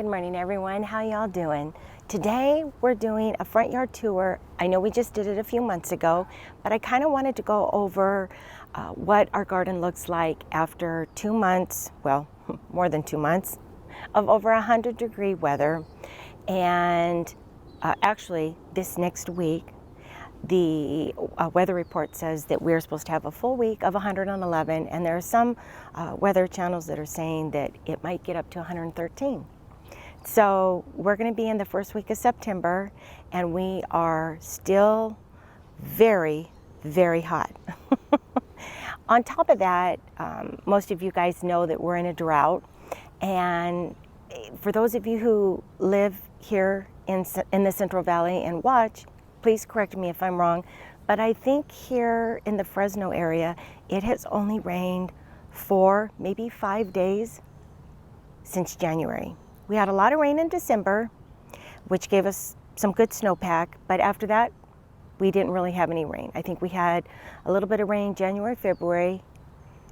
Good morning, everyone. How y'all doing? Today we're doing a front yard tour. I know we just did it a few months ago, but I kind of wanted to go over what our garden looks like after 2 months, well, more than 2 months, of over 100-degree weather. And actually, this next week, the weather report says that we're supposed to have a full week of 111, and there are some weather channels that are saying that it might get up to 113. So we're going to be in the first week of September, and we are still very, very hot. On top of that, most of you guys know that we're in a drought, and for those of you who live here in the Central Valley and watch, please correct me if I'm wrong, but I think here in the Fresno area, it has only rained 4, maybe 5 days since January. We had a lot of rain in December, which gave us some good snowpack, but after that, we didn't really have any rain. I think we had a little bit of rain January, February,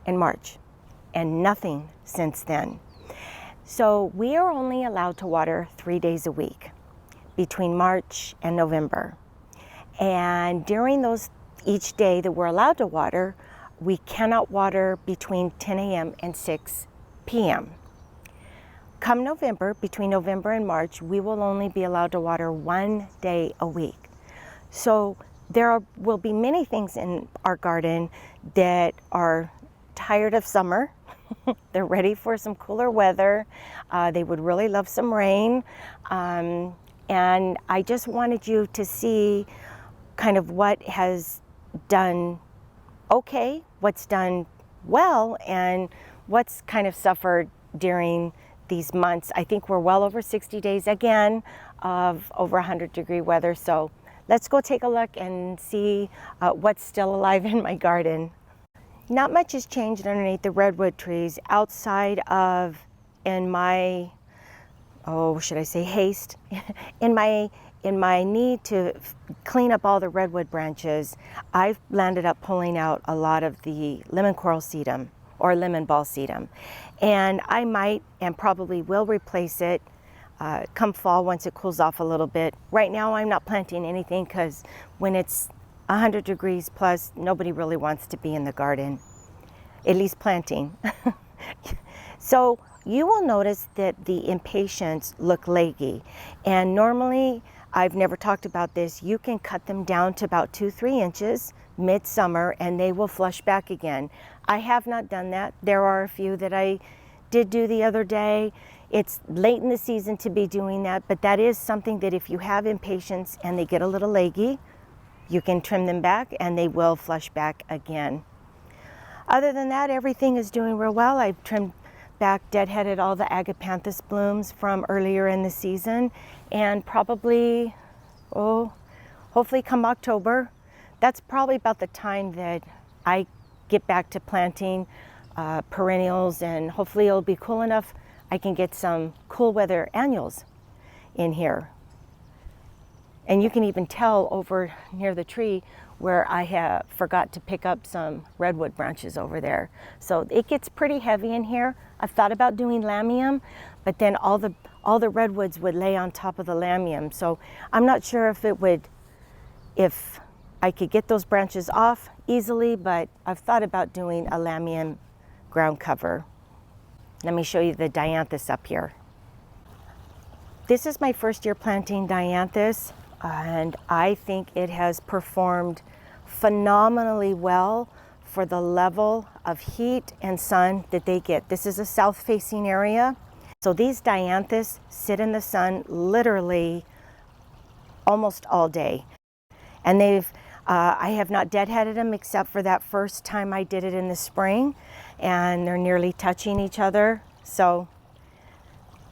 and March, and nothing since then. So we are only allowed to water 3 days a week between March and November. And during those, each day that we're allowed to water, we cannot water between 10 a.m. and 6 p.m. Come November, between November and March, we will only be allowed to water 1 day a week. So there will be many things in our garden that are tired of summer. They're ready for some cooler weather. They would really love some rain. And I just wanted you to see kind of what has done okay, what's done well, and what's kind of suffered during these months. I think we're well over 60 days again of over 100-degree weather. So let's go take a look and see what's still alive in my garden. Not much has changed underneath the redwood trees outside of, in my, should I say haste? in my need to clean up all the redwood branches, I've landed up pulling out a lot of the lemon coral sedum or lemon ball sedum. And I might and probably will replace it come fall once it cools off a little bit. Right now I'm not planting anything because when it's 100 degrees plus, nobody really wants to be in the garden, at least planting. So you will notice that the impatiens look leggy, and normally, I've never talked about this, you can cut them down to about 2-3 inches midsummer and they will flush back again. I have not done that. There are a few that I did do the other day. It's late in the season to be doing that, but that is something that if you have impatiens and they get a little leggy, you can trim them back and they will flush back again. Other than that, everything is doing real well. I've trimmed back, deadheaded all the agapanthus blooms from earlier in the season, and probably, hopefully come October, that's probably about the time that I get back to planting perennials, and hopefully it'll be cool enough I can get some cool weather annuals in here. And you can even tell over near the tree where I have forgot to pick up some redwood branches over there. So it gets pretty heavy in here. I've thought about doing lamium, but then all the redwoods would lay on top of the lamium. So I'm not sure if I could get those branches off easily, but I've thought about doing a lamium ground cover. Let me show you the Dianthus up here. This is my first year planting Dianthus, and I think it has performed phenomenally well for the level of heat and sun that they get. This is a south-facing area, so these Dianthus sit in the sun literally almost all day. And I have not deadheaded them except for that first time I did it in the spring, and they're nearly touching each other. So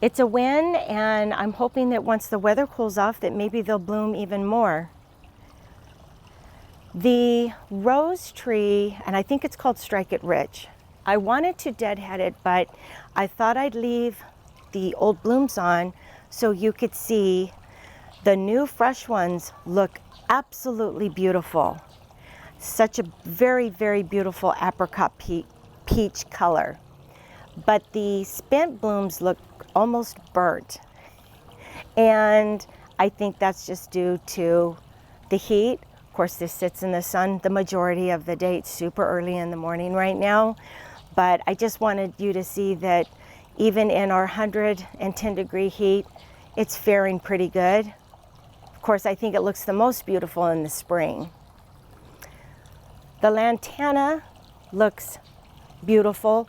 it's a win, and I'm hoping that once the weather cools off that maybe they'll bloom even more. The rose tree, and I think it's called Strike It Rich, I wanted to deadhead it, but I thought I'd leave the old blooms on so you could see the new fresh ones look absolutely beautiful. Such a very, very beautiful apricot peach color. But the spent blooms look almost burnt. And I think that's just due to the heat. Of course, this sits in the sun the majority of the day. It's super early in the morning right now. But I just wanted you to see that even in our 110-degree heat, it's faring pretty good. Of course, I think it looks the most beautiful in the spring. The Lantana looks beautiful.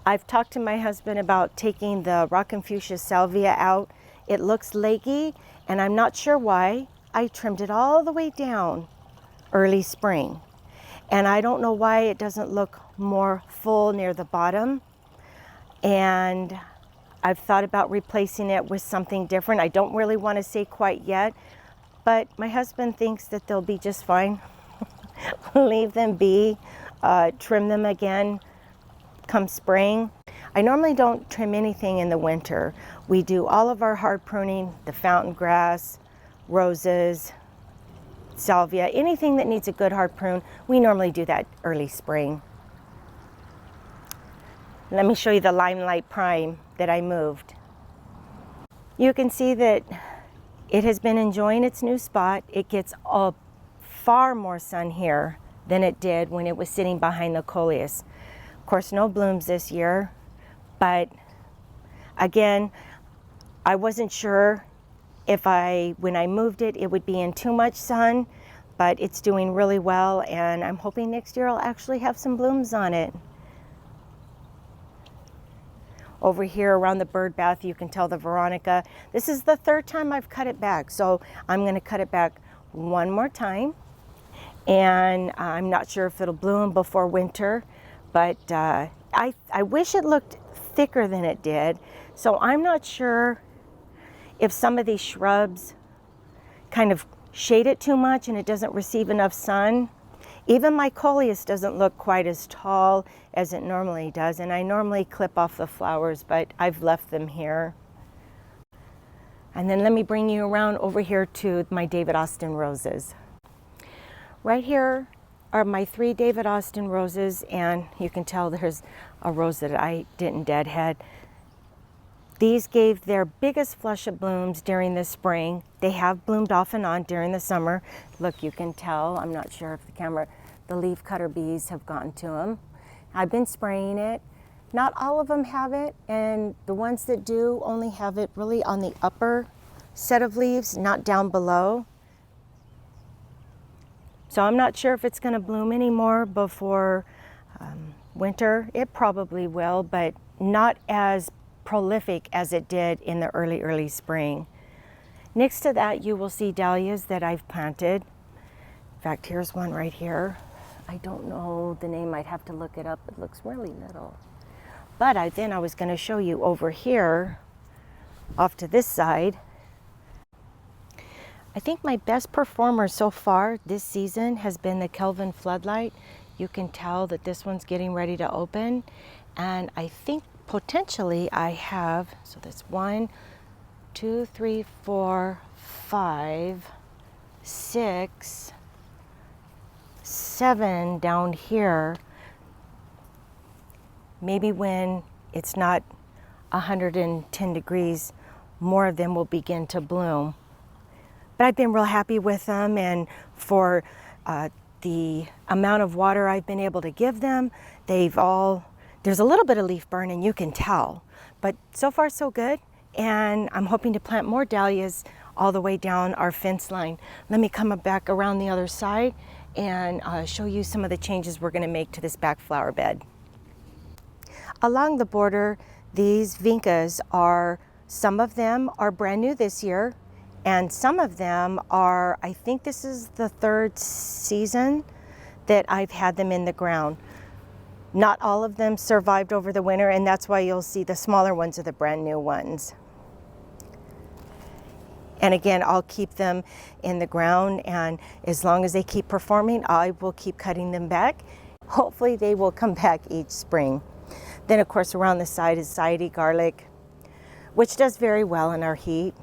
I've talked to my husband about taking the Rockin' Fuchsia Salvia out. It looks leggy, and I'm not sure why. I trimmed it all the way down early spring. And I don't know why it doesn't look more full near the bottom. And I've thought about replacing it with something different. I don't really want to say quite yet, but my husband thinks that they'll be just fine. Leave them be, trim them again come spring. I normally don't trim anything in the winter. We do all of our hard pruning, the fountain grass, roses, salvia, anything that needs a good hard prune, we normally do that early spring. Let me show you the Limelight Prime that I moved. You can see that it has been enjoying its new spot. It gets far more sun here than it did when it was sitting behind the coleus. Of course, no blooms this year, but again, I wasn't sure if when I moved it, it would be in too much sun, but it's doing really well, and I'm hoping next year I'll actually have some blooms on it. Over here around the bird bath, you can tell the Veronica. This is the third time I've cut it back, so I'm going to cut it back one more time. And I'm not sure if it'll bloom before winter, but I wish it looked thicker than it did. So I'm not sure if some of these shrubs kind of shade it too much and it doesn't receive enough sun. Even my coleus doesn't look quite as tall as it normally does, and I normally clip off the flowers, but I've left them here. And then let me bring you around over here to my David Austin roses. Right here are my 3 David Austin roses, and you can tell there's a rose that I didn't deadhead. These gave their biggest flush of blooms during the spring. They have bloomed off and on during the summer. Look, you can tell, I'm not sure if the leaf cutter bees have gotten to them. I've been spraying it. Not all of them have it, and the ones that do only have it really on the upper set of leaves, not down below. So I'm not sure if it's going to bloom anymore before winter. It probably will, but not as prolific as it did in the early spring. Next to that, you will see dahlias that I've planted. In fact, here's one right here. I don't know the name, I'd have to look it up. It looks really little. But then I was going to show you over here, off to this side. I think my best performer so far this season has been the Kelvin Floodlight. You can tell that this one's getting ready to open. And I think potentially I have, so that's 1, 2, 3, 4, 5, 6, 7 down here. Maybe when it's not 110 degrees, more of them will begin to bloom. But I've been real happy with them, and for the amount of water I've been able to give them, there's a little bit of leaf burn, and you can tell. But so far so good, and I'm hoping to plant more dahlias all the way down our fence line. Let me come back around the other side and show you some of the changes we're going to make to this back flower bed. Along the border, these vincas some of them are brand new this year, and some of them are, I think this is the 3rd season that I've had them in the ground. Not all of them survived over the winter, and that's why you'll see the smaller ones are the brand new ones. And again, I'll keep them in the ground, and as long as they keep performing, I will keep cutting them back. Hopefully they will come back each spring. Then of course around the side is Saidi garlic, which does very well in our heat.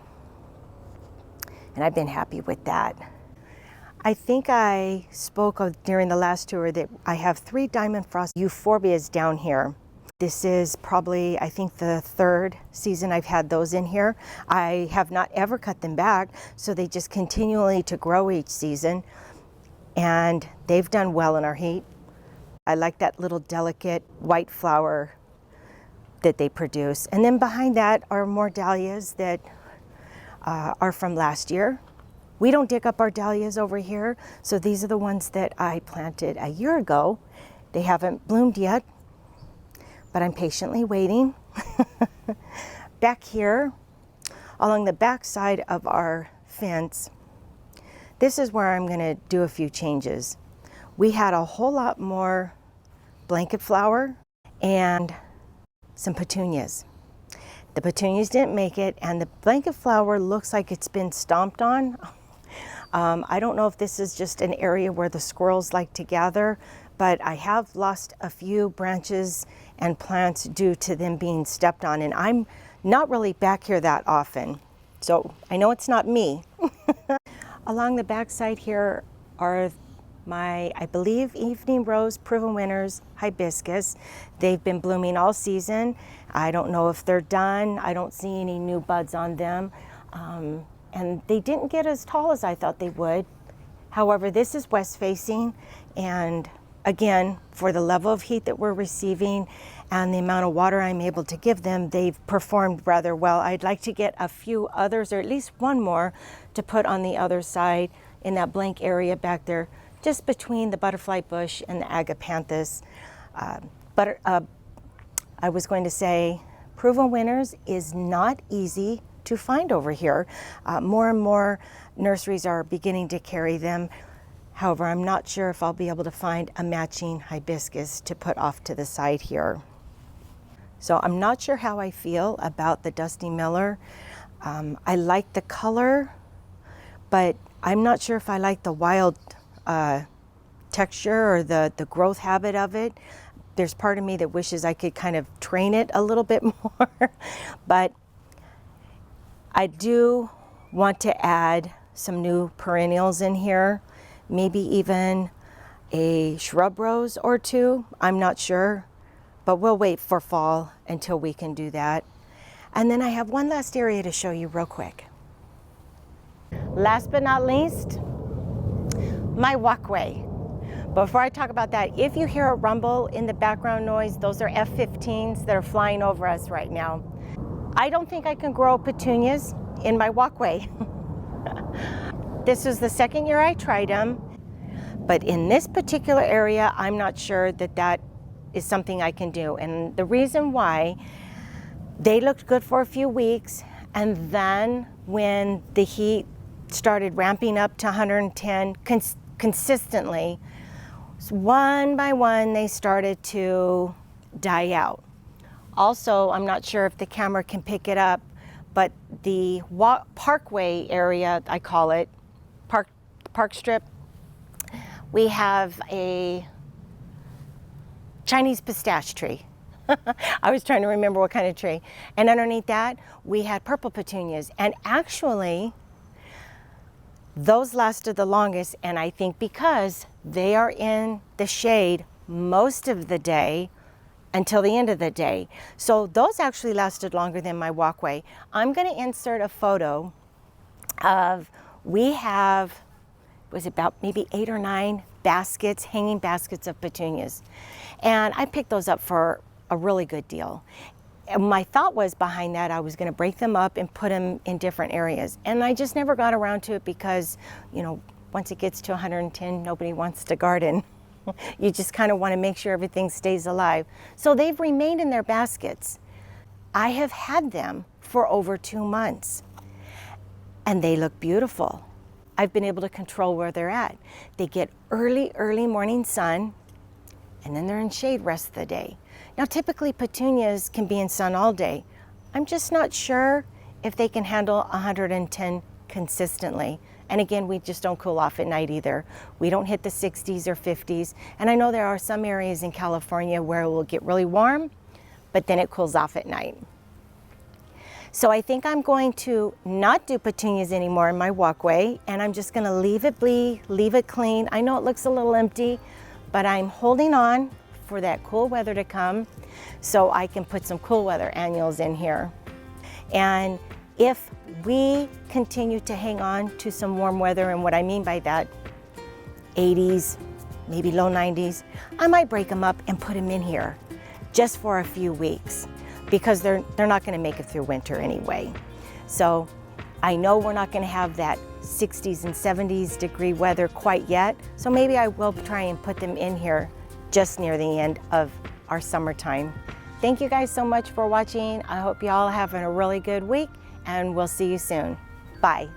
And I've been happy with that. I think I spoke during the last tour that I have 3 diamond frost euphorbias down here. This is probably, I think, the third season I've had those in here. I have not ever cut them back, so they just continually to grow each season, and they've done well in our heat. I like that little delicate white flower that they produce. And then behind that are more dahlias that are from last year. We don't dig up our dahlias over here, so these are the ones that I planted a year ago. They haven't bloomed yet, but I'm patiently waiting. Back here, along the back side of our fence, this is where I'm gonna do a few changes. We had a whole lot more blanket flower and some petunias. The petunias didn't make it, and the blanket flower looks like it's been stomped on. I don't know if this is just an area where the squirrels like to gather, but I have lost a few branches and plants due to them being stepped on, and I'm not really back here that often, so I know it's not me. Along the back side here are my, I believe, evening rose proven winners hibiscus. They've been blooming all season. I don't know if they're done. I don't see any new buds on them. And they didn't get as tall as I thought they would. However, this is west facing, and again, for the level of heat that we're receiving and the amount of water I'm able to give them, they've performed rather well. I'd like to get a few others, or at least one more, to put on the other side in that blank area back there, just between the butterfly bush and the agapanthus. I was going to say, proven winners is not easy to find over here. More and more nurseries are beginning to carry them. However, I'm not sure if I'll be able to find a matching hibiscus to put off to the side here. So I'm not sure how I feel about the Dusty Miller. I like the color, but I'm not sure if I like the wild texture or the growth habit of it. There's part of me that wishes I could kind of train it a little bit more, but I do want to add some new perennials in here, maybe even a shrub rose or two. I'm not sure, but we'll wait for fall until we can do that. And then I have one last area to show you real quick. Last but not least, my walkway. Before I talk about that, if you hear a rumble in the background noise, those are F-15s that are flying over us right now. I don't think I can grow petunias in my walkway. This was the second year I tried them, but in this particular area, I'm not sure that that is something I can do. And the reason why, they looked good for a few weeks, and then when the heat started ramping up to 110 consistently, one by one they started to die out. Also, I'm not sure if the camera can pick it up, but the parkway area, I call it, park strip, we have a Chinese pistache tree. I was trying to remember what kind of tree. And underneath that, we had purple petunias. And actually, those lasted the longest, and I think because they are in the shade most of the day until the end of the day. So those actually lasted longer than my walkway. I'm gonna insert a photo of, we have, was about maybe 8 or 9 baskets, hanging baskets of petunias. And I picked those up for a really good deal. And my thought was behind that, I was gonna break them up and put them in different areas. And I just never got around to it because, you know, once it gets to 110, nobody wants to garden. You just kind of want to make sure everything stays alive. So they've remained in their baskets. I have had them for over 2 months, and they look beautiful. I've been able to control where they're at. They get early morning sun, and then they're in shade rest of the day. Now, typically petunias can be in sun all day. I'm just not sure if they can handle 110 consistently. And again, we just don't cool off at night either. We don't hit the 60s or 50s. And I know there are some areas in California where it will get really warm, but then it cools off at night. So I think I'm going to not do petunias anymore in my walkway, and I'm just gonna leave it be, leave it clean. I know it looks a little empty, but I'm holding on for that cool weather to come so I can put some cool weather annuals in here. And if we continue to hang on to some warm weather, and what I mean by that, 80s, maybe low 90s, I might break them up and put them in here just for a few weeks because they're not going to make it through winter anyway. So I know we're not going to have that 60s and 70s degree weather quite yet, so maybe I will try and put them in here just near the end of our summertime. Thank you guys so much for watching. I hope you all having a really good week, and we'll see you soon. Bye.